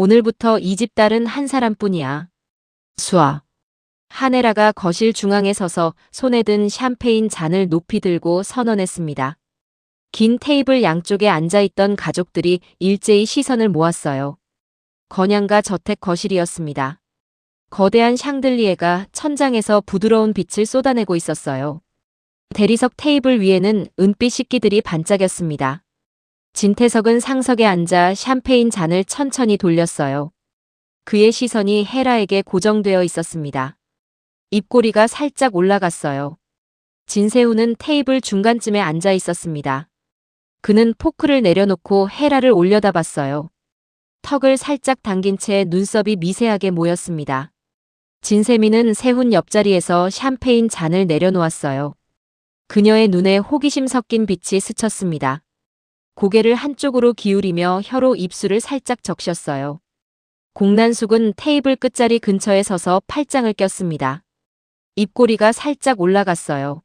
오늘부터 이 집 딸은 한 사람뿐이야. 수아. 하네라가 거실 중앙에 서서 손에 든 샴페인 잔을 높이 들고 선언했습니다. 긴 테이블 양쪽에 앉아있던 가족들이 일제히 시선을 모았어요. 건양가 저택 거실이었습니다. 거대한 샹들리에가 천장에서 부드러운 빛을 쏟아내고 있었어요. 대리석 테이블 위에는 은빛 식기들이 반짝였습니다. 진태석은 상석에 앉아 샴페인 잔을 천천히 돌렸어요. 그의 시선이 헤라에게 고정되어 있었습니다. 입꼬리가 살짝 올라갔어요. 진세훈은 테이블 중간쯤에 앉아 있었습니다. 그는 포크를 내려놓고 헤라를 올려다봤어요. 턱을 살짝 당긴 채 눈썹이 미세하게 모였습니다. 진세민은 세훈 옆자리에서 샴페인 잔을 내려놓았어요. 그녀의 눈에 호기심 섞인 빛이 스쳤습니다. 고개를 한쪽으로 기울이며 혀로 입술을 살짝 적셨어요. 공난숙은 테이블 끝자리 근처에 서서 팔짱을 꼈습니다. 입꼬리가 살짝 올라갔어요.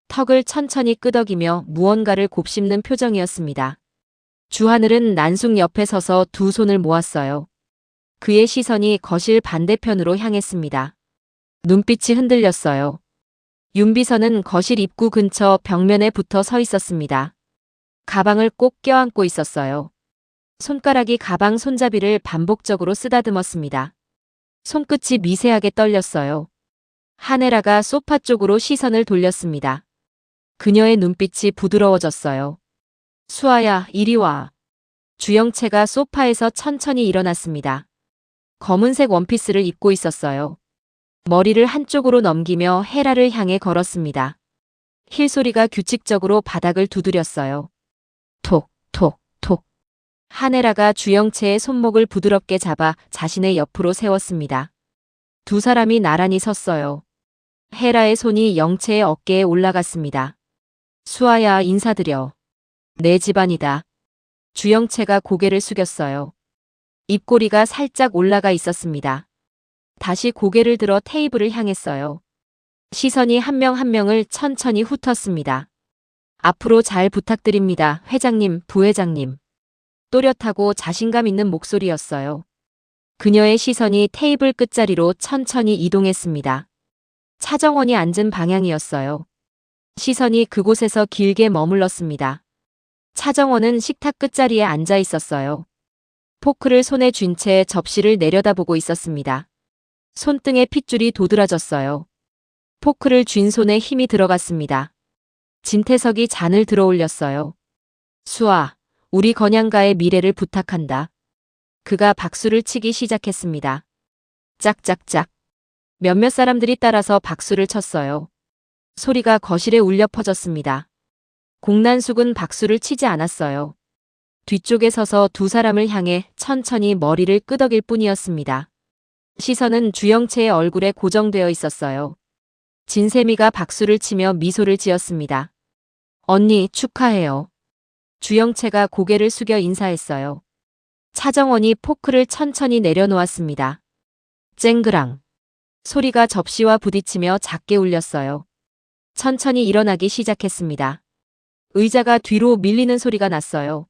턱을 천천히 끄덕이며 무언가를 곱씹는 표정이었습니다. 주하늘은 난숙 옆에 서서 두 손을 모았어요. 그의 시선이 거실 반대편으로 향했습니다. 눈빛이 흔들렸어요. 윤비서는 거실 입구 근처 벽면에 붙어 서 있었습니다. 가방을 꼭 껴안고 있었어요. 손가락이 가방 손잡이를 반복적으로 쓰다듬었습니다. 손끝이 미세하게 떨렸어요. 하네라가 소파 쪽으로 시선을 돌렸습니다. 그녀의 눈빛이 부드러워졌어요. 수아야, 이리 와. 주영채가 소파에서 천천히 일어났습니다. 검은색 원피스를 입고 있었어요. 머리를 한쪽으로 넘기며 헤라를 향해 걸었습니다. 힐 소리가 규칙적으로 바닥을 두드렸어요. 톡, 톡, 톡. 하네라가 주영채의 손목을 부드럽게 잡아 자신의 옆으로 세웠습니다. 두 사람이 나란히 섰어요. 헤라의 손이 영채의 어깨에 올라갔습니다. 수아야, 인사드려. 내 집안이다. 주영채가 고개를 숙였어요. 입꼬리가 살짝 올라가 있었습니다. 다시 고개를 들어 테이블을 향했어요. 시선이 한 명 한 명을 천천히 훑었습니다. 앞으로 잘 부탁드립니다, 회장님, 부회장님. 또렷하고 자신감 있는 목소리였어요. 그녀의 시선이 테이블 끝자리로 천천히 이동했습니다. 차정원이 앉은 방향이었어요. 시선이 그곳에서 길게 머물렀습니다. 차정원은 식탁 끝자리에 앉아 있었어요. 포크를 손에 쥔 채 접시를 내려다보고 있었습니다. 손등에 핏줄이 도드라졌어요. 포크를 쥔 손에 힘이 들어갔습니다. 진태석이 잔을 들어올렸어요. 수아, 우리 건양가의 미래를 부탁한다. 그가 박수를 치기 시작했습니다. 짝짝짝. 몇몇 사람들이 따라서 박수를 쳤어요. 소리가 거실에 울려 퍼졌습니다. 공난숙은 박수를 치지 않았어요. 뒤쪽에 서서 두 사람을 향해 천천히 머리를 끄덕일 뿐이었습니다. 시선은 주영채의 얼굴에 고정되어 있었어요. 진세미가 박수를 치며 미소를 지었습니다. 언니, 축하해요. 주영채가 고개를 숙여 인사했어요. 차정원이 포크를 천천히 내려놓았습니다. 쨍그랑. 소리가 접시와 부딪히며 작게 울렸어요. 천천히 일어나기 시작했습니다. 의자가 뒤로 밀리는 소리가 났어요.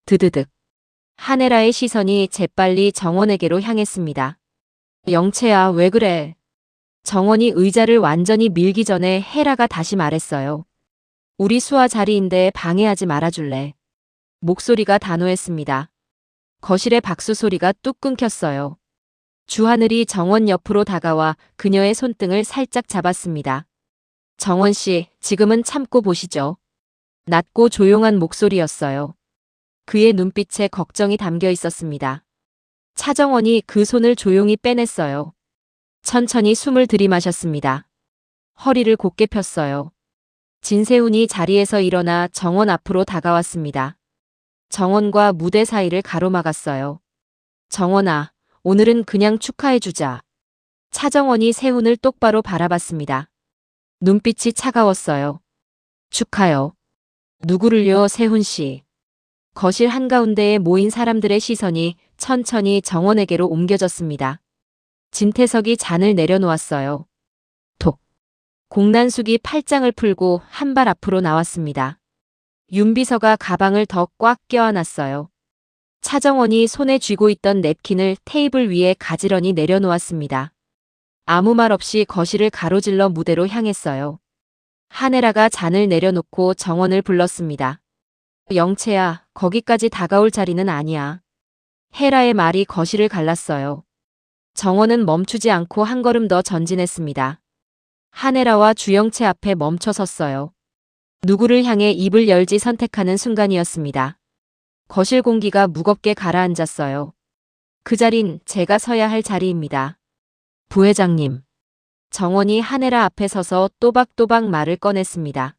드드득. 하네라의 시선이 재빨리 정원에게로 향했습니다. 영채야, 왜 그래? 정원이 의자를 완전히 밀기 전에 헤라가 다시 말했어요. 우리 수아 자리인데 방해하지 말아줄래? 목소리가 단호했습니다. 거실의 박수 소리가 뚝 끊겼어요. 주하늘이 정원 옆으로 다가와 그녀의 손등을 살짝 잡았습니다. 정원 씨, 지금은 참고 보시죠. 낮고 조용한 목소리였어요. 그의 눈빛에 걱정이 담겨 있었습니다. 차정원이 그 손을 조용히 빼냈어요. 천천히 숨을 들이마셨습니다. 허리를 곧게 폈어요. 진세훈이 자리에서 일어나 정원 앞으로 다가왔습니다. 정원과 무대 사이를 가로막았어요. 정원아, 오늘은 그냥 축하해주자. 차정원이 세훈을 똑바로 바라봤습니다. 눈빛이 차가웠어요. 축하요. 누구를요, 세훈 씨? 거실 한가운데에 모인 사람들의 시선이 천천히 정원에게로 옮겨졌습니다. 진태석이 잔을 내려놓았어요. 톡. 공난숙이 팔짱을 풀고 한 발 앞으로 나왔습니다. 윤비서가 가방을 더 꽉 껴안았어요. 차정원이 손에 쥐고 있던 냅킨을 테이블 위에 가지런히 내려놓았습니다. 아무 말 없이 거실을 가로질러 무대로 향했어요. 한혜라가 잔을 내려놓고 정원을 불렀습니다. 영채야, 거기까지 다가올 자리는 아니야. 헤라의 말이 거실을 갈랐어요. 정원은 멈추지 않고 한 걸음 더 전진했습니다. 한혜라와 주영채 앞에 멈춰 섰어요. 누구를 향해 입을 열지 선택하는 순간이었습니다. 거실 공기가 무겁게 가라앉았어요. 그 자린 제가 서야 할 자리입니다. 부회장님. 정원이 한혜라 앞에 서서 또박또박 말을 꺼냈습니다.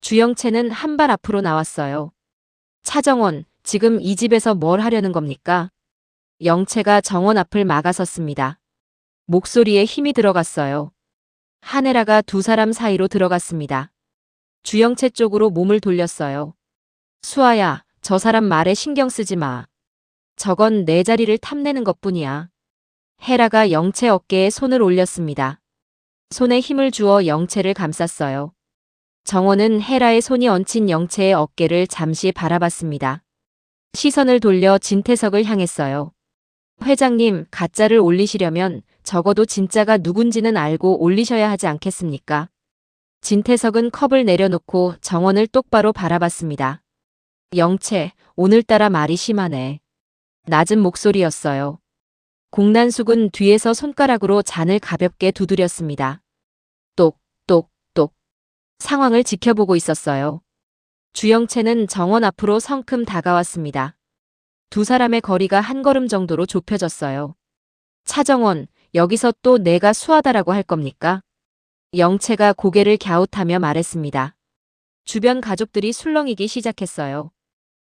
주영채는 한 발 앞으로 나왔어요. 차정원, 지금 이 집에서 뭘 하려는 겁니까? 영채가 정원 앞을 막아섰습니다. 목소리에 힘이 들어갔어요. 한혜라가 두 사람 사이로 들어갔습니다. 주영채 쪽으로 몸을 돌렸어요. 수아야, 저 사람 말에 신경 쓰지 마. 저건 내 자리를 탐내는 것뿐이야. 헤라가 영채 어깨에 손을 올렸습니다. 손에 힘을 주어 영채를 감쌌어요. 정원은 헤라의 손이 얹힌 영채의 어깨를 잠시 바라봤습니다. 시선을 돌려 진태석을 향했어요. 회장님, 가짜를 올리시려면 적어도 진짜가 누군지는 알고 올리셔야 하지 않겠습니까? 진태석은 컵을 내려놓고 정원을 똑바로 바라봤습니다. 영채, 오늘따라 말이 심하네. 낮은 목소리였어요. 공난숙은 뒤에서 손가락으로 잔을 가볍게 두드렸습니다. 똑, 똑, 똑. 상황을 지켜보고 있었어요. 주영채는 정원 앞으로 성큼 다가왔습니다. 두 사람의 거리가 한 걸음 정도로 좁혀졌어요. 차정원, 여기서 또 내가 수하다라고 할 겁니까? 영채가 고개를 갸웃하며 말했습니다. 주변 가족들이 술렁이기 시작했어요.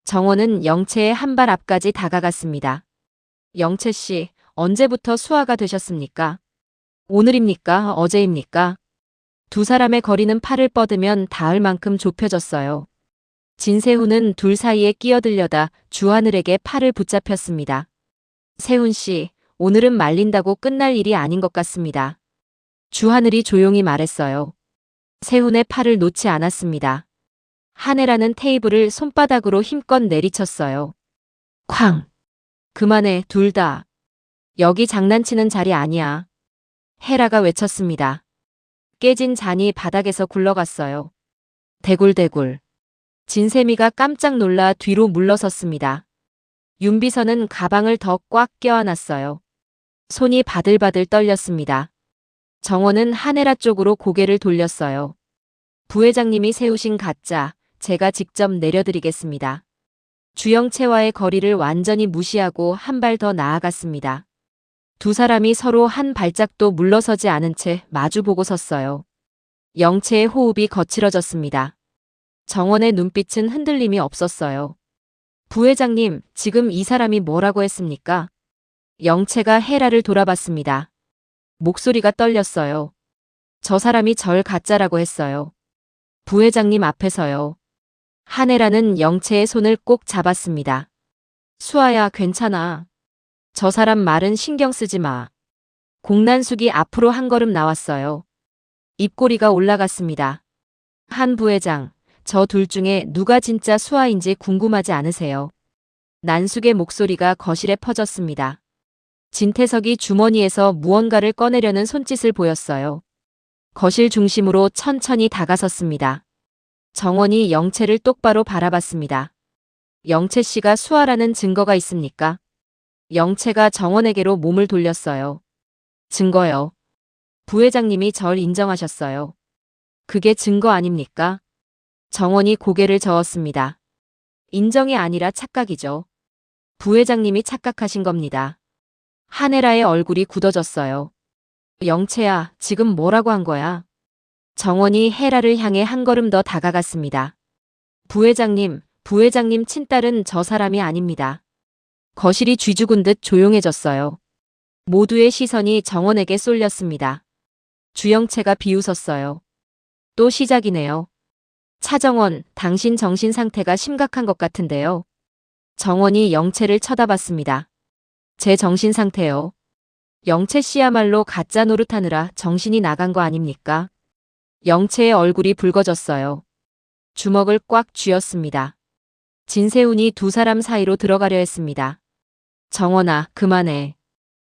정원은 영채의 한 발 앞까지 다가갔습니다. 영채 씨, 언제부터 수하가 되셨습니까? 오늘입니까? 어제입니까? 두 사람의 거리는 팔을 뻗으면 닿을 만큼 좁혀졌어요. 진세훈은 둘 사이에 끼어들려다 주하늘에게 팔을 붙잡혔습니다. 세훈 씨, 오늘은 말린다고 끝날 일이 아닌 것 같습니다. 주하늘이 조용히 말했어요. 세훈의 팔을 놓지 않았습니다. 한혜라는 테이블을 손바닥으로 힘껏 내리쳤어요. 쾅! 그만해, 둘 다. 여기 장난치는 자리 아니야. 헤라가 외쳤습니다. 깨진 잔이 바닥에서 굴러갔어요. 대굴대굴. 진세미가 깜짝 놀라 뒤로 물러섰습니다. 윤비서는 가방을 더 꽉 껴안았어요. 손이 바들바들 떨렸습니다. 정원은 한혜라 쪽으로 고개를 돌렸어요. 부회장님이 세우신 가짜, 제가 직접 내려드리겠습니다. 주영채와의 거리를 완전히 무시하고 한 발 더 나아갔습니다. 두 사람이 서로 한 발짝도 물러서지 않은 채 마주보고 섰어요. 영채의 호흡이 거칠어졌습니다. 정원의 눈빛은 흔들림이 없었어요. 부회장님, 지금 이 사람이 뭐라고 했습니까? 영채가 헤라를 돌아봤습니다. 목소리가 떨렸어요. 저 사람이 절 가짜라고 했어요. 부회장님 앞에서요. 한혜라는 영채의 손을 꼭 잡았습니다. 수아야, 괜찮아. 저 사람 말은 신경 쓰지 마. 공난숙이 앞으로 한 걸음 나왔어요. 입꼬리가 올라갔습니다. 한 부회장, 저 둘 중에 누가 진짜 수아인지 궁금하지 않으세요? 난숙의 목소리가 거실에 퍼졌습니다. 진태석이 주머니에서 무언가를 꺼내려는 손짓을 보였어요. 거실 중심으로 천천히 다가섰습니다. 정원이 영채를 똑바로 바라봤습니다. 영채 씨가 수아라는 증거가 있습니까? 영채가 정원에게로 몸을 돌렸어요. 증거요. 부회장님이 절 인정하셨어요. 그게 증거 아닙니까? 정원이 고개를 저었습니다. 인정이 아니라 착각이죠. 부회장님이 착각하신 겁니다. 한혜라의 얼굴이 굳어졌어요. 영채야, 지금 뭐라고 한 거야? 정원이 헤라를 향해 한 걸음 더 다가갔습니다. 부회장님 친딸은 저 사람이 아닙니다. 거실이 쥐죽은 듯 조용해졌어요. 모두의 시선이 정원에게 쏠렸습니다. 주영채가 비웃었어요. 또 시작이네요. 차정원, 당신 정신 상태가 심각한 것 같은데요. 정원이 영채를 쳐다봤습니다. 제 정신 상태요. 영채 씨야말로 가짜 노릇하느라 정신이 나간 거 아닙니까? 영채의 얼굴이 붉어졌어요. 주먹을 꽉 쥐었습니다. 진세훈이 두 사람 사이로 들어가려 했습니다. 정원아, 그만해.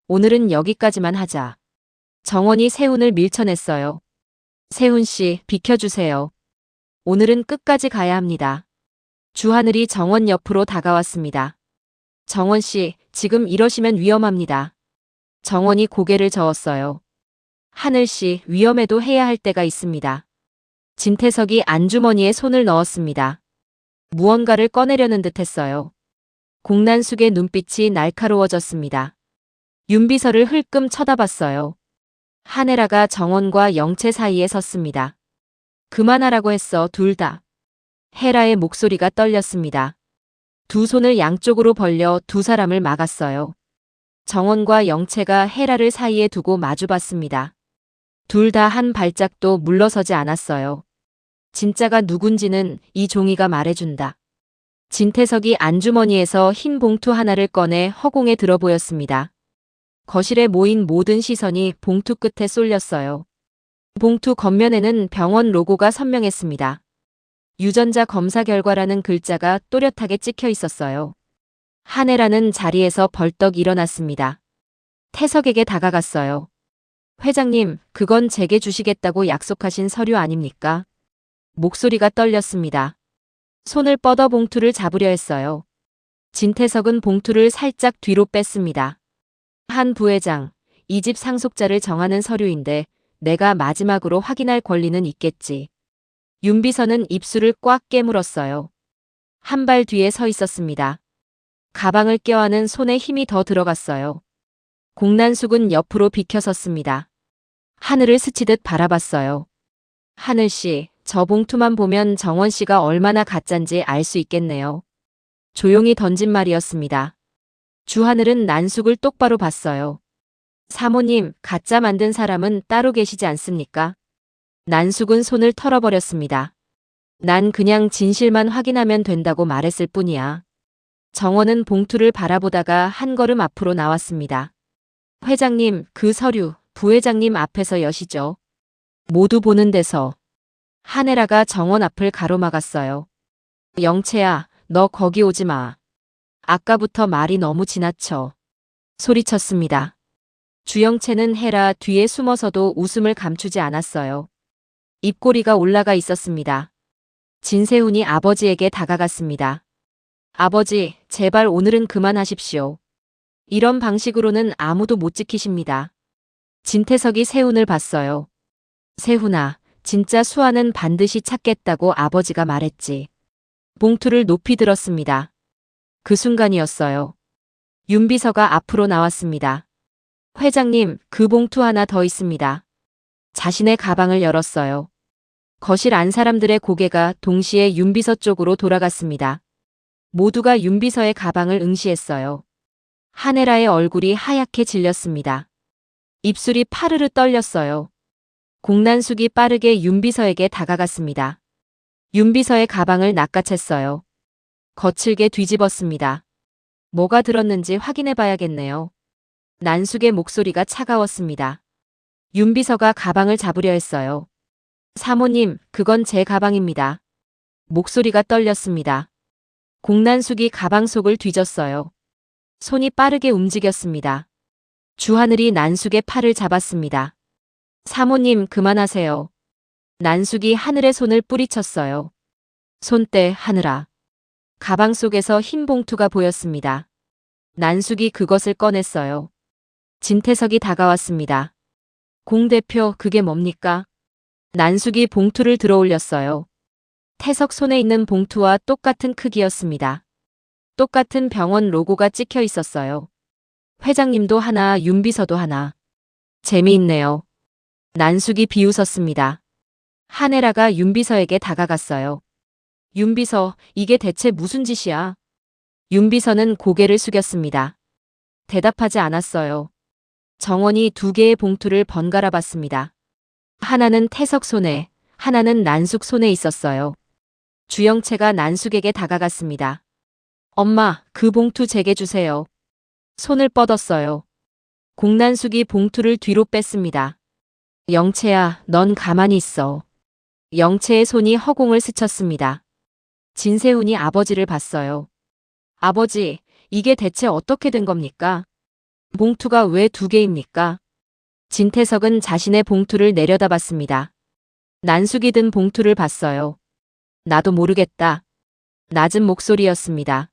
오늘은 여기까지만 하자. 정원이 세훈을 밀쳐냈어요. 세훈 씨, 비켜주세요. 오늘은 끝까지 가야 합니다. 주하늘이 정원 옆으로 다가왔습니다. 정원 씨, 지금 이러시면 위험합니다. 정원이 고개를 저었어요. 하늘 씨, 위험해도 해야 할 때가 있습니다. 진태석이 안주머니에 손을 넣었습니다. 무언가를 꺼내려는 듯 했어요. 공난숙의 눈빛이 날카로워졌습니다. 윤비서를 흘끔 쳐다봤어요. 한혜라가 정원과 영채 사이에 섰습니다. 그만하라고 했어, 둘 다. 헤라의 목소리가 떨렸습니다. 두 손을 양쪽으로 벌려 두 사람을 막았어요. 정원과 영채가 헤라를 사이에 두고 마주봤습니다. 둘 다 한 발짝도 물러서지 않았어요. 진짜가 누군지는 이 종이가 말해준다. 진태석이 안주머니에서 흰 봉투 하나를 꺼내 허공에 들어 보였습니다. 거실에 모인 모든 시선이 봉투 끝에 쏠렸어요. 봉투 겉면에는 병원 로고가 선명했습니다. 유전자 검사 결과라는 글자가 또렷하게 찍혀 있었어요. 한혜라는 자리에서 벌떡 일어났습니다. 태석에게 다가갔어요. 회장님, 그건 제게 주시겠다고 약속하신 서류 아닙니까? 목소리가 떨렸습니다. 손을 뻗어 봉투를 잡으려 했어요. 진태석은 봉투를 살짝 뒤로 뺐습니다. 한 부회장, 이 집 상속자를 정하는 서류인데 내가 마지막으로 확인할 권리는 있겠지. 윤비서는 입술을 꽉 깨물었어요. 한 발 뒤에 서 있었습니다. 가방을 껴안은 손에 힘이 더 들어갔어요. 공난숙은 옆으로 비켜섰습니다. 하늘을 스치듯 바라봤어요. 하늘 씨, 저 봉투만 보면 정원 씨가 얼마나 가짠지 알 수 있겠네요. 조용히 던진 말이었습니다. 주하늘은 난숙을 똑바로 봤어요. 사모님, 가짜 만든 사람은 따로 계시지 않습니까? 난숙은 손을 털어버렸습니다. 난 그냥 진실만 확인하면 된다고 말했을 뿐이야. 정원은 봉투를 바라보다가 한 걸음 앞으로 나왔습니다. 회장님, 그 서류, 부회장님 앞에서 여시죠. 모두 보는 데서. 한혜라가 정원 앞을 가로막았어요. 영채야, 너 거기 오지 마. 아까부터 말이 너무 지나쳐. 소리쳤습니다. 주영채는 헤라 뒤에 숨어서도 웃음을 감추지 않았어요. 입꼬리가 올라가 있었습니다. 진세훈이 아버지에게 다가갔습니다. 아버지, 제발 오늘은 그만하십시오. 이런 방식으로는 아무도 못 지키십니다. 진태석이 세훈을 봤어요. 세훈아, 진짜 수아는 반드시 찾겠다고 아버지가 말했지. 봉투를 높이 들었습니다. 그 순간이었어요. 윤비서가 앞으로 나왔습니다. 회장님, 그 봉투 하나 더 있습니다. 자신의 가방을 열었어요. 거실 안 사람들의 고개가 동시에 윤비서 쪽으로 돌아갔습니다. 모두가 윤비서의 가방을 응시했어요. 한혜라의 얼굴이 하얗게 질렸습니다. 입술이 파르르 떨렸어요. 공난숙이 빠르게 윤비서에게 다가갔습니다. 윤비서의 가방을 낚아챘어요. 거칠게 뒤집었습니다. 뭐가 들었는지 확인해 봐야겠네요. 난숙의 목소리가 차가웠습니다. 윤비서가 가방을 잡으려 했어요. 사모님, 그건 제 가방입니다. 목소리가 떨렸습니다. 공난숙이 가방 속을 뒤졌어요. 손이 빠르게 움직였습니다. 주하늘이 난숙의 팔을 잡았습니다. 사모님, 그만하세요. 난숙이 하늘의 손을 뿌리쳤어요. 손대, 하늘아. 가방 속에서 흰 봉투가 보였습니다. 난숙이 그것을 꺼냈어요. 진태석이 다가왔습니다. 공 대표, 그게 뭡니까? 난숙이 봉투를 들어올렸어요. 태석 손에 있는 봉투와 똑같은 크기였습니다. 똑같은 병원 로고가 찍혀 있었어요. 회장님도 하나, 윤비서도 하나. 재미있네요. 난숙이 비웃었습니다. 한혜라가 윤비서에게 다가갔어요. 윤비서, 이게 대체 무슨 짓이야? 윤비서는 고개를 숙였습니다. 대답하지 않았어요. 정원이 두 개의 봉투를 번갈아 봤습니다. 하나는 태석 손에, 하나는 난숙 손에 있었어요. 주영채가 난숙에게 다가갔습니다. 엄마, 그 봉투 제게 주세요. 손을 뻗었어요. 공난숙이 봉투를 뒤로 뺐습니다. 영채야, 넌 가만히 있어. 영채의 손이 허공을 스쳤습니다. 진세훈이 아버지를 봤어요. 아버지, 이게 대체 어떻게 된 겁니까? 봉투가 왜 2개입니까? 진태석은 자신의 봉투를 내려다봤습니다. 난숙이 든 봉투를 봤어요. 나도 모르겠다. 낮은 목소리였습니다.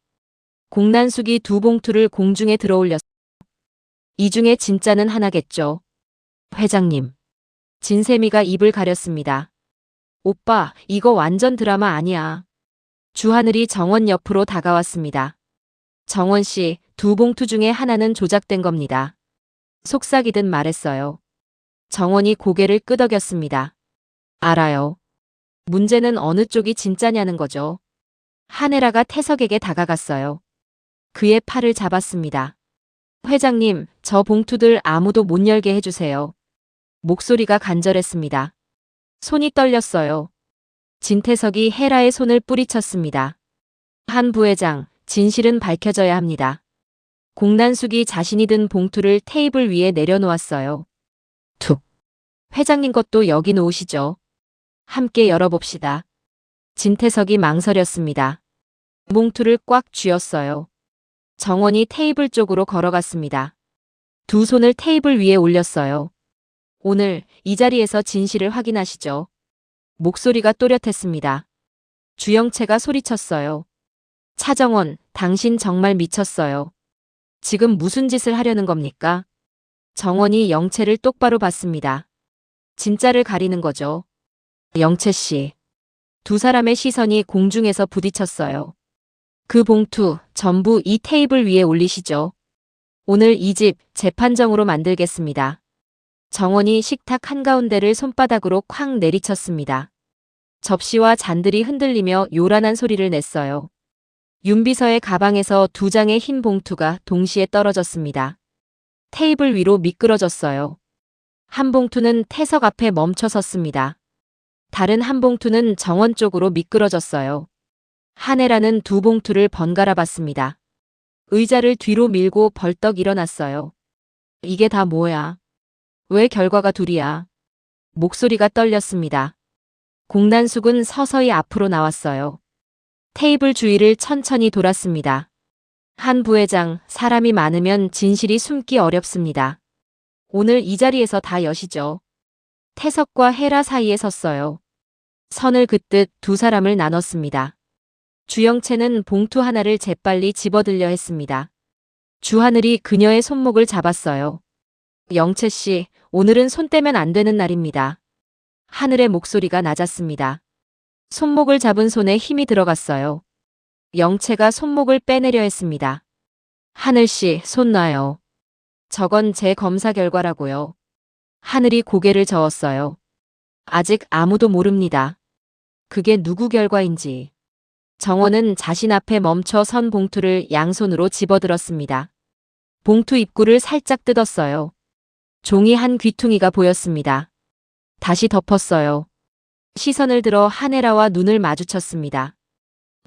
공난숙이 2봉투를 공중에 들어올렸어요. 이 중에 진짜는 하나겠죠. 회장님. 진세미가 입을 가렸습니다. 오빠, 이거 완전 드라마 아니야. 주하늘이 정원 옆으로 다가왔습니다. 정원 씨, 2봉투 중에 하나는 조작된 겁니다. 속삭이듯 말했어요. 정원이 고개를 끄덕였습니다. 알아요. 문제는 어느 쪽이 진짜냐는 거죠. 한혜라가 태석에게 다가갔어요. 그의 팔을 잡았습니다. 회장님, 저 봉투들 아무도 못 열게 해주세요. 목소리가 간절했습니다. 손이 떨렸어요. 진태석이 혜라의 손을 뿌리쳤습니다. 한 부회장, 진실은 밝혀져야 합니다. 공난숙이 자신이 든 봉투를 테이블 위에 내려놓았어요. 툭. 회장님 것도 여기 놓으시죠. 함께 열어봅시다. 진태석이 망설였습니다. 봉투를 꽉 쥐었어요. 정원이 테이블 쪽으로 걸어갔습니다. 2 손을 테이블 위에 올렸어요. 오늘 이 자리에서 진실을 확인하시죠. 목소리가 또렷했습니다. 주영채가 소리쳤어요. 차정원, 당신 정말 미쳤어요. 지금 무슨 짓을 하려는 겁니까? 정원이 영채를 똑바로 봤습니다. 진짜를 가리는 거죠. 영채 씨. 2 사람의 시선이 공중에서 부딪혔어요. 그 봉투 전부 이 테이블 위에 올리시죠. 오늘 이 집 재판정으로 만들겠습니다. 정원이 식탁 한가운데를 손바닥으로 쾅 내리쳤습니다. 접시와 잔들이 흔들리며 요란한 소리를 냈어요. 윤비서의 가방에서 2 장의 흰 봉투가 동시에 떨어졌습니다. 테이블 위로 미끄러졌어요. 한 봉투는 태석 앞에 멈춰 섰습니다. 다른 한 봉투는 정원 쪽으로 미끄러졌어요. 한혜라는 2 봉투를 번갈아 봤습니다. 의자를 뒤로 밀고 벌떡 일어났어요. 이게 다 뭐야? 왜 결과가 2이야? 목소리가 떨렸습니다. 공난숙은 서서히 앞으로 나왔어요. 테이블 주위를 천천히 돌았습니다. 한 부회장, 사람이 많으면 진실이 숨기 어렵습니다. 오늘 이 자리에서 다 여시죠. 태석과 혜라 사이에 섰어요. 선을 긋듯 2 사람을 나눴습니다. 주영채는 봉투 하나를 재빨리 집어들려 했습니다. 주하늘이 그녀의 손목을 잡았어요. 영채 씨, 오늘은 손 떼면 안 되는 날입니다. 하늘의 목소리가 낮았습니다. 손목을 잡은 손에 힘이 들어갔어요. 영채가 손목을 빼내려 했습니다. 하늘 씨, 손 놔요. 저건 제 검사 결과라고요. 하늘이 고개를 저었어요. 아직 아무도 모릅니다. 그게 누구 결과인지. 정원은 자신 앞에 멈춰 선 봉투를 양손으로 집어들었습니다. 봉투 입구를 살짝 뜯었어요. 종이 한 귀퉁이가 보였습니다. 다시 덮었어요. 시선을 들어 한혜라와 눈을 마주쳤습니다.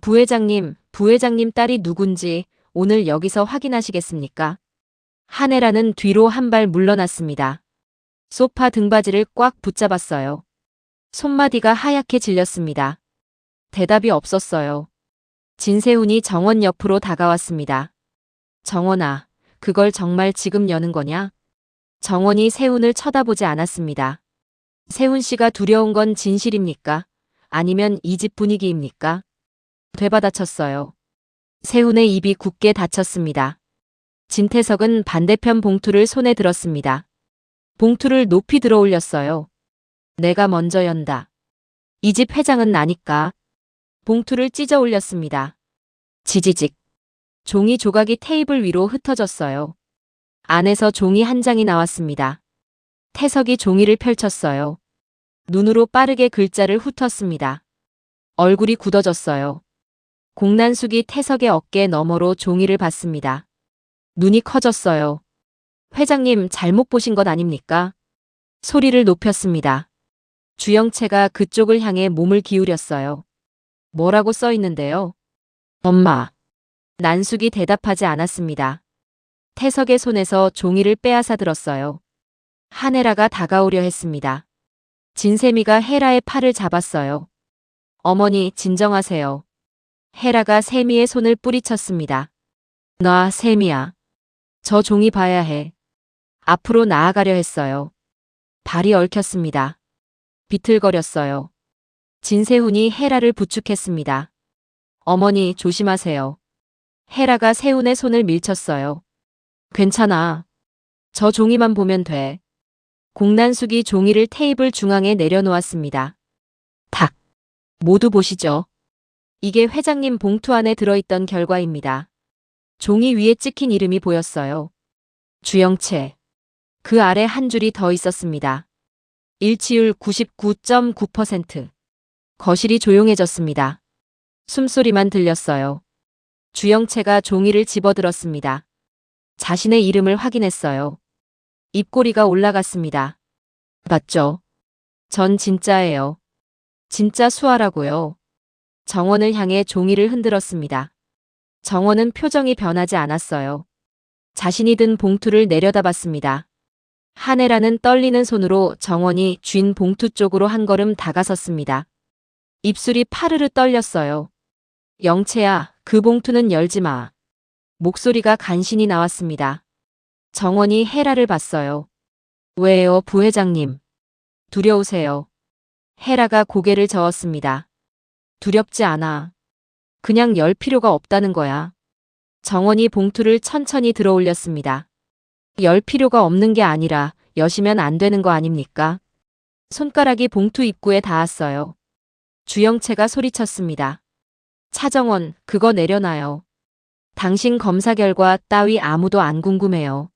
부회장님, 부회장님 딸이 누군지 오늘 여기서 확인하시겠습니까? 한혜라는 뒤로 한 발 물러났습니다. 소파 등받이를 꽉 붙잡았어요. 손마디가 하얗게 질렸습니다. 대답이 없었어요. 진세훈이 정원 옆으로 다가왔습니다. 정원아, 그걸 정말 지금 여는 거냐? 정원이 세훈을 쳐다보지 않았습니다. 세훈 씨가 두려운 건 진실입니까? 아니면 이 집 분위기입니까? 되받아쳤어요. 세훈의 입이 굳게 닫혔습니다. 진태석은 반대편 봉투를 손에 들었습니다. 봉투를 높이 들어 올렸어요. 내가 먼저 연다. 이 집 회장은 나니까. 봉투를 찢어 올렸습니다. 지지직. 종이 조각이 테이블 위로 흩어졌어요. 안에서 종이 한 장이 나왔습니다. 태석이 종이를 펼쳤어요. 눈으로 빠르게 글자를 훑었습니다. 얼굴이 굳어졌어요. 공난숙이 태석의 어깨 너머로 종이를 봤습니다. 눈이 커졌어요. 회장님 잘못 보신 것 아닙니까? 소리를 높였습니다. 주영채가 그쪽을 향해 몸을 기울였어요. 뭐라고 써 있는데요? 엄마. 난숙이 대답하지 않았습니다. 태석의 손에서 종이를 빼앗아 들었어요. 한혜라가 다가오려 했습니다. 진세미가 혜라의 팔을 잡았어요. 어머니, 진정하세요. 헤라가 세미의 손을 뿌리쳤습니다. 놔, 세미야. 저 종이 봐야 해. 앞으로 나아가려 했어요. 발이 얽혔습니다. 비틀거렸어요. 진세훈이 헤라를 부축했습니다. 어머니, 조심하세요. 헤라가 세훈의 손을 밀쳤어요. 괜찮아. 저 종이만 보면 돼. 공난숙이 종이를 테이블 중앙에 내려놓았습니다. 탁. 모두 보시죠. 이게 회장님 봉투 안에 들어있던 결과입니다. 종이 위에 찍힌 이름이 보였어요. 주영채. 그 아래 한 줄이 더 있었습니다. 일치율 99.9%. 거실이 조용해졌습니다. 숨소리만 들렸어요. 주영채가 종이를 집어들었습니다. 자신의 이름을 확인했어요. 입꼬리가 올라갔습니다. 맞죠? 전 진짜예요. 진짜 수아라고요. 정원을 향해 종이를 흔들었습니다. 정원은 표정이 변하지 않았어요. 자신이 든 봉투를 내려다봤습니다. 한혜라는 떨리는 손으로 정원이 쥔 봉투 쪽으로 한 걸음 다가섰습니다. 입술이 파르르 떨렸어요. 영채야, 그 봉투는 열지 마. 목소리가 간신히 나왔습니다. 정원이 헤라를 봤어요. 왜요, 부회장님? 두려우세요. 헤라가 고개를 저었습니다. 두렵지 않아. 그냥 열 필요가 없다는 거야. 정원이 봉투를 천천히 들어 올렸습니다. 열 필요가 없는 게 아니라 여시면 안 되는 거 아닙니까? 손가락이 봉투 입구에 닿았어요. 주영채가 소리쳤습니다. 차정원, 그거 내려놔요. 당신 검사 결과 따위 아무도 안 궁금해요.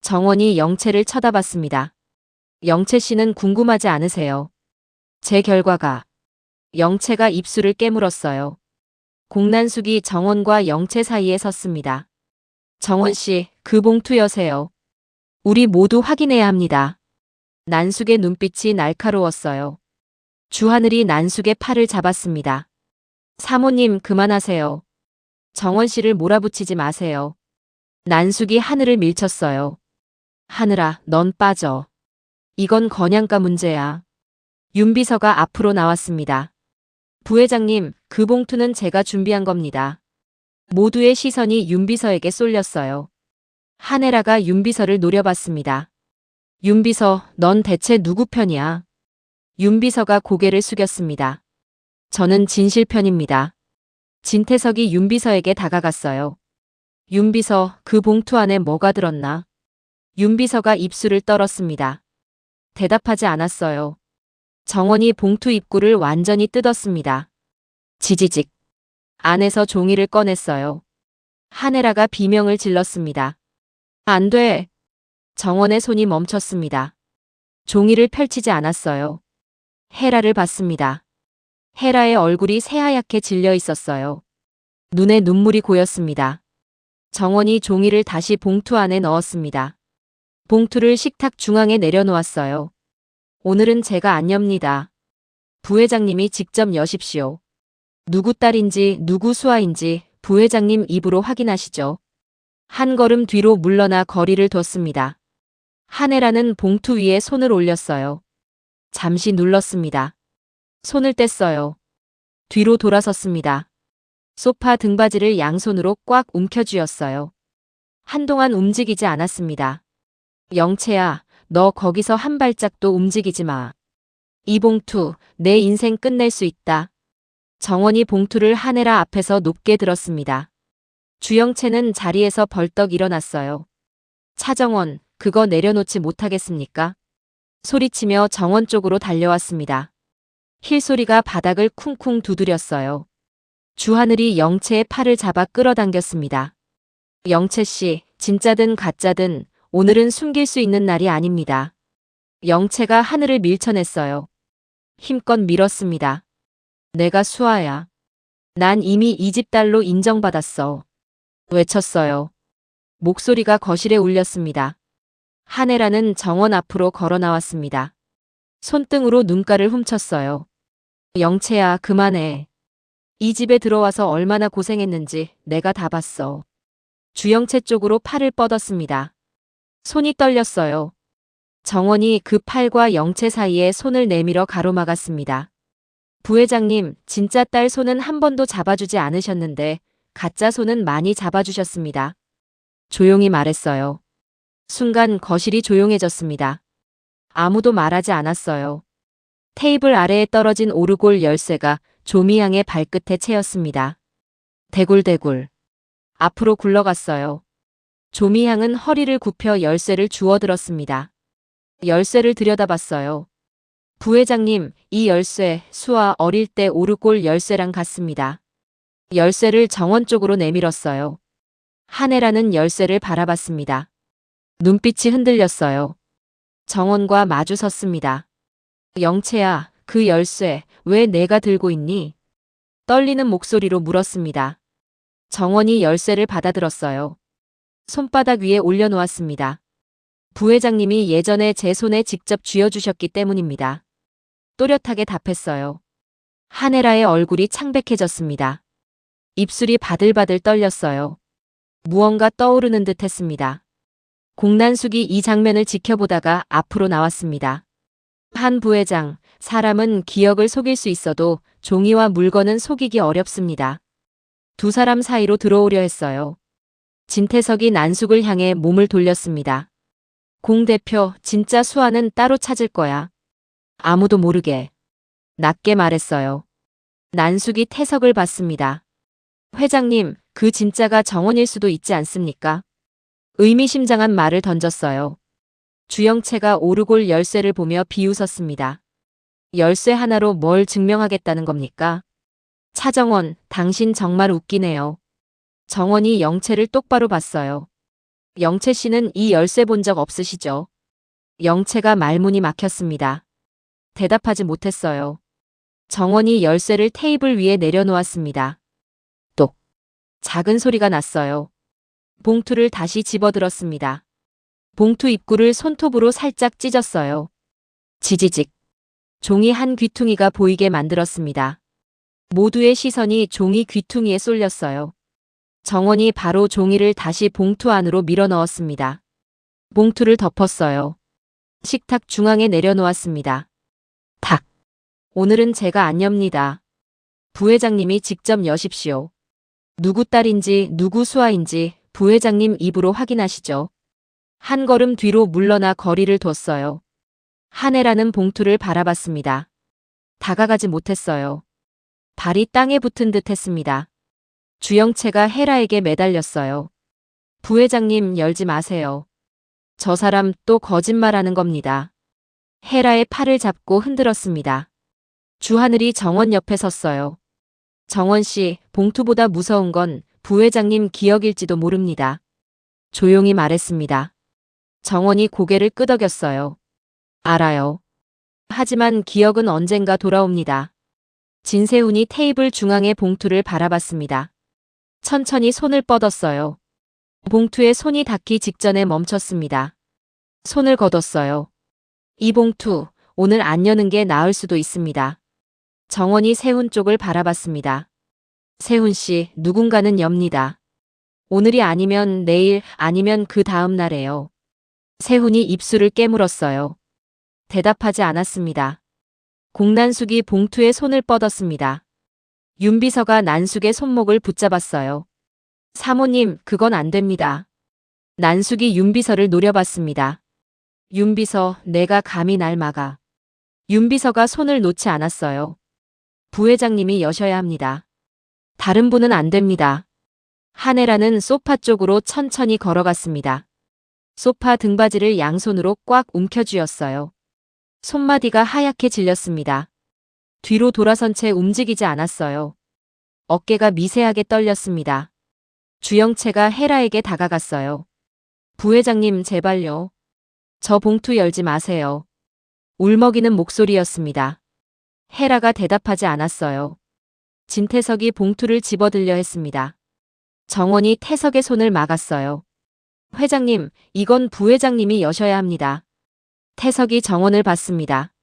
정원이 영채를 쳐다봤습니다. 영채 씨는 궁금하지 않으세요? 제 결과가. 영채가 입술을 깨물었어요. 공난숙이 정원과 영채 사이에 섰습니다. 정원 씨, 그 봉투 여세요. 우리 모두 확인해야 합니다. 난숙의 눈빛이 날카로웠어요. 주하늘이 난숙의 팔을 잡았습니다. 사모님, 그만하세요. 정원 씨를 몰아붙이지 마세요. 난숙이 하늘을 밀쳤어요. 하늘아, 넌 빠져. 이건 건양가 문제야. 윤비서가 앞으로 나왔습니다. 부회장님, 그 봉투는 제가 준비한 겁니다. 모두의 시선이 윤비서에게 쏠렸어요. 한혜라가 윤비서를 노려봤습니다. 윤비서, 넌 대체 누구 편이야? 윤비서가 고개를 숙였습니다. 저는 진실 편입니다. 진태석이 윤비서에게 다가갔어요. 윤비서, 그 봉투 안에 뭐가 들었나? 윤비서가 입술을 떨었습니다. 대답하지 않았어요. 정원이 봉투 입구를 완전히 뜯었습니다. 지지직. 안에서 종이를 꺼냈어요. 한혜라가 비명을 질렀습니다. 안 돼. 정원의 손이 멈췄습니다. 종이를 펼치지 않았어요. 헤라를 봤습니다. 헤라의 얼굴이 새하얗게 질려 있었어요. 눈에 눈물이 고였습니다. 정원이 종이를 다시 봉투 안에 넣었습니다. 봉투를 식탁 중앙에 내려놓았어요. 오늘은 제가 안 엽니다. 부회장님이 직접 여십시오. 누구 딸인지 누구 수아인지 부회장님 입으로 확인하시죠. 한 걸음 뒤로 물러나 거리를 뒀습니다. 한혜라는 봉투 위에 손을 올렸어요. 잠시 눌렀습니다. 손을 뗐어요. 뒤로 돌아섰습니다. 소파 등받이를 양손으로 꽉 움켜쥐었어요. 한동안 움직이지 않았습니다. 영채야, 너 거기서 한 발짝도 움직이지 마. 이 봉투, 내 인생 끝낼 수 있다. 정원이 봉투를 한혜라 앞에서 높게 들었습니다. 주영채는 자리에서 벌떡 일어났어요. 차정원, 그거 내려놓지 못하겠습니까? 소리치며 정원 쪽으로 달려왔습니다. 힐소리가 바닥을 쿵쿵 두드렸어요. 주하늘이 영채의 팔을 잡아 끌어당겼습니다. 영채 씨, 진짜든 가짜든 오늘은 숨길 수 있는 날이 아닙니다. 영채가 하늘을 밀쳐냈어요. 힘껏 밀었습니다. 내가 수아야. 난 이미 이 집 딸로 인정받았어. 외쳤어요. 목소리가 거실에 울렸습니다. 한혜라는 정원 앞으로 걸어 나왔습니다. 손등으로 눈가를 훔쳤어요. 영채야, 그만해. 이 집에 들어와서 얼마나 고생했는지 내가 다 봤어. 주영채 쪽으로 팔을 뻗었습니다. 손이 떨렸어요. 정원이 그 팔과 영채 사이에 손을 내밀어 가로막았습니다. 부회장님, 진짜 딸 손은 한 번도 잡아주지 않으셨는데 가짜 손은 많이 잡아주셨습니다. 조용히 말했어요. 순간 거실이 조용해졌습니다. 아무도 말하지 않았어요. 테이블 아래에 떨어진 오르골 열쇠가 조미향의 발끝에 채였습니다. 대굴대굴. 앞으로 굴러갔어요. 조미향은 허리를 굽혀 열쇠를 주워들었습니다. 열쇠를 들여다봤어요. 부회장님, 이 열쇠 수아 어릴 때 오르골 열쇠랑 같습니다. 열쇠를 정원 쪽으로 내밀었어요. 한혜라는 열쇠를 바라봤습니다. 눈빛이 흔들렸어요. 정원과 마주 섰습니다. 영채야, 그 열쇠 왜 내가 들고 있니? 떨리는 목소리로 물었습니다. 정원이 열쇠를 받아들었어요. 손바닥 위에 올려놓았습니다. 부회장님이 예전에 제 손에 직접 쥐어주셨기 때문입니다. 또렷하게 답했어요. 한혜라의 얼굴이 창백해졌습니다. 입술이 바들바들 떨렸어요. 무언가 떠오르는 듯 했습니다. 공난숙이 이 장면을 지켜보다가 앞으로 나왔습니다. 한 부회장, 사람은 기억을 속일 수 있어도 종이와 물건은 속이기 어렵습니다. 두 사람 사이로 들어오려 했어요. 진태석이 난숙을 향해 몸을 돌렸습니다. 공 대표, 진짜 수아는 따로 찾을 거야. 아무도 모르게. 낮게 말했어요. 난숙이 태석을 봤습니다. 회장님, 그 진짜가 정원일 수도 있지 않습니까? 의미심장한 말을 던졌어요. 주영채가 오르골 열쇠를 보며 비웃었습니다. 열쇠 하나로 뭘 증명하겠다는 겁니까? 차정원, 당신 정말 웃기네요. 정원이 영채를 똑바로 봤어요. 영채 씨는 이 열쇠 본 적 없으시죠? 영채가 말문이 막혔습니다. 대답하지 못했어요. 정원이 열쇠를 테이블 위에 내려놓았습니다. 똑. 작은 소리가 났어요. 봉투를 다시 집어들었습니다. 봉투 입구를 손톱으로 살짝 찢었어요. 지지직. 종이 한 귀퉁이가 보이게 만들었습니다. 모두의 시선이 종이 귀퉁이에 쏠렸어요. 정원이 바로 종이를 다시 봉투 안으로 밀어 넣었습니다. 봉투를 덮었어요. 식탁 중앙에 내려놓았습니다. 탁. 오늘은 제가 안 엽니다. 부회장님이 직접 여십시오. 누구 딸인지 누구 수아인지 부회장님 입으로 확인하시죠. 한 걸음 뒤로 물러나 거리를 뒀어요. 한혜라는 봉투를 바라봤습니다. 다가가지 못했어요. 발이 땅에 붙은 듯 했습니다. 주영채가 헤라에게 매달렸어요. 부회장님 열지 마세요. 저 사람 또 거짓말하는 겁니다. 헤라의 팔을 잡고 흔들었습니다. 주하늘이 정원 옆에 섰어요. 정원 씨, 봉투보다 무서운 건 부회장님 기억일지도 모릅니다. 조용히 말했습니다. 정원이 고개를 끄덕였어요. 알아요. 하지만 기억은 언젠가 돌아옵니다. 진세훈이 테이블 중앙의 봉투를 바라봤습니다. 천천히 손을 뻗었어요. 봉투에 손이 닿기 직전에 멈췄습니다. 손을 걷었어요. 이 봉투, 오늘 안 여는 게 나을 수도 있습니다. 정원이 세훈 쪽을 바라봤습니다. 세훈 씨, 누군가는 엽니다. 오늘이 아니면 내일, 아니면 그 다음 날에요. 세훈이 입술을 깨물었어요. 대답하지 않았습니다. 공난숙이 봉투에 손을 뻗었습니다. 윤비서가 난숙의 손목을 붙잡았어요. 사모님, 그건 안 됩니다. 난숙이 윤비서를 노려봤습니다. 윤비서, 내가 감히 날 막아. 윤비서가 손을 놓지 않았어요. 부회장님이 여셔야 합니다. 다른 분은 안 됩니다. 한혜라는 소파 쪽으로 천천히 걸어갔습니다. 소파 등받이를 양손으로 꽉 움켜쥐었어요. 손마디가 하얗게 질렸습니다. 뒤로 돌아선 채 움직이지 않았어요. 어깨가 미세하게 떨렸습니다. 주영채가 헤라에게 다가갔어요. 부회장님 제발요. 저 봉투 열지 마세요. 울먹이는 목소리였습니다. 헤라가 대답하지 않았어요. 진태석이 봉투를 집어들려 했습니다. 정원이 태석의 손을 막았어요. 회장님, 이건 부회장님이 여셔야 합니다. 태석이 정원을 봤습니다.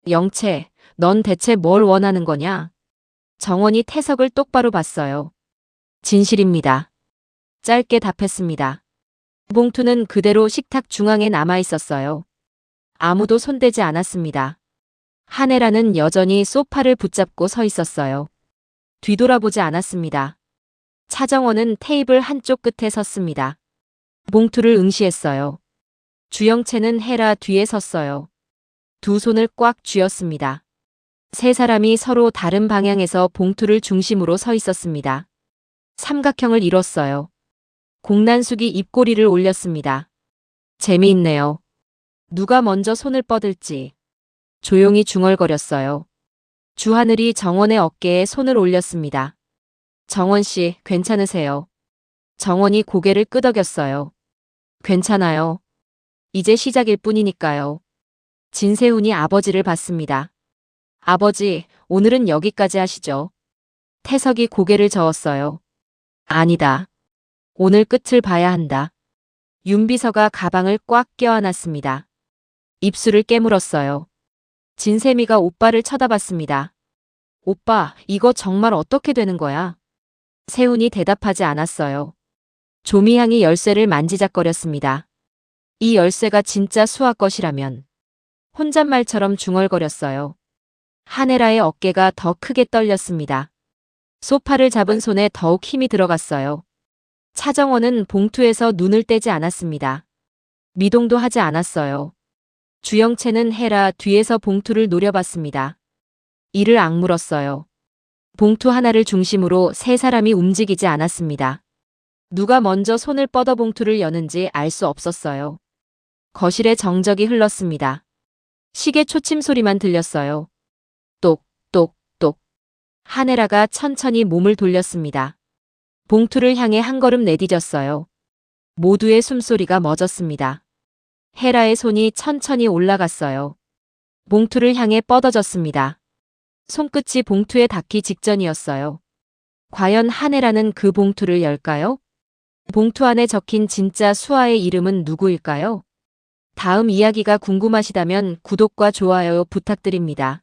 영채, 넌 대체 뭘 원하는 거냐? 정원이 태석을 똑바로 봤어요. 진실입니다. 짧게 답했습니다. 봉투는 그대로 식탁 중앙에 남아 있었어요. 아무도 손대지 않았습니다. 한혜라는 여전히 소파를 붙잡고 서 있었어요. 뒤돌아보지 않았습니다. 차정원은 테이블 한쪽 끝에 섰습니다. 봉투를 응시했어요. 주영채는 혜라 뒤에 섰어요. 두 손을 꽉 쥐었습니다. 세 사람이 서로 다른 방향에서 봉투를 중심으로 서 있었습니다. 삼각형을 이뤘어요. 공난숙이 입꼬리를 올렸습니다. 재미있네요. 누가 먼저 손을 뻗을지. 조용히 중얼거렸어요. 주하늘이 정원의 어깨에 손을 올렸습니다. 정원 씨, 괜찮으세요? 정원이 고개를 끄덕였어요. 괜찮아요. 이제 시작일 뿐이니까요. 진세훈이 아버지를 봤습니다. 아버지, 오늘은 여기까지 하시죠. 태석이 고개를 저었어요. 아니다. 오늘 끝을 봐야 한다. 윤비서가 가방을 꽉 껴안았습니다. 입술을 깨물었어요. 진세미가 오빠를 쳐다봤습니다. 오빠, 이거 정말 어떻게 되는 거야? 세훈이 대답하지 않았어요. 조미향이 열쇠를 만지작거렸습니다. 이 열쇠가 진짜 수아 것이라면. 혼잣말처럼 중얼거렸어요. 한혜라의 어깨가 더 크게 떨렸습니다. 소파를 잡은 손에 더욱 힘이 들어갔어요. 차정원은 봉투에서 눈을 떼지 않았습니다. 미동도 하지 않았어요. 주영채는 혜라 뒤에서 봉투를 노려봤습니다. 이를 악물었어요. 봉투 하나를 중심으로 세 사람이 움직이지 않았습니다. 누가 먼저 손을 뻗어 봉투를 여는지 알 수 없었어요. 거실에 정적이 흘렀습니다. 시계 초침 소리만 들렸어요. 똑, 똑, 똑. 한혜라가 천천히 몸을 돌렸습니다. 봉투를 향해 한 걸음 내디뎠어요. 모두의 숨소리가 멎었습니다. 혜라의 손이 천천히 올라갔어요. 봉투를 향해 뻗어졌습니다. 손끝이 봉투에 닿기 직전이었어요. 과연 한혜라는 그 봉투를 열까요? 봉투 안에 적힌 진짜 수아의 이름은 누구일까요? 다음 이야기가 궁금하시다면 구독과 좋아요 부탁드립니다.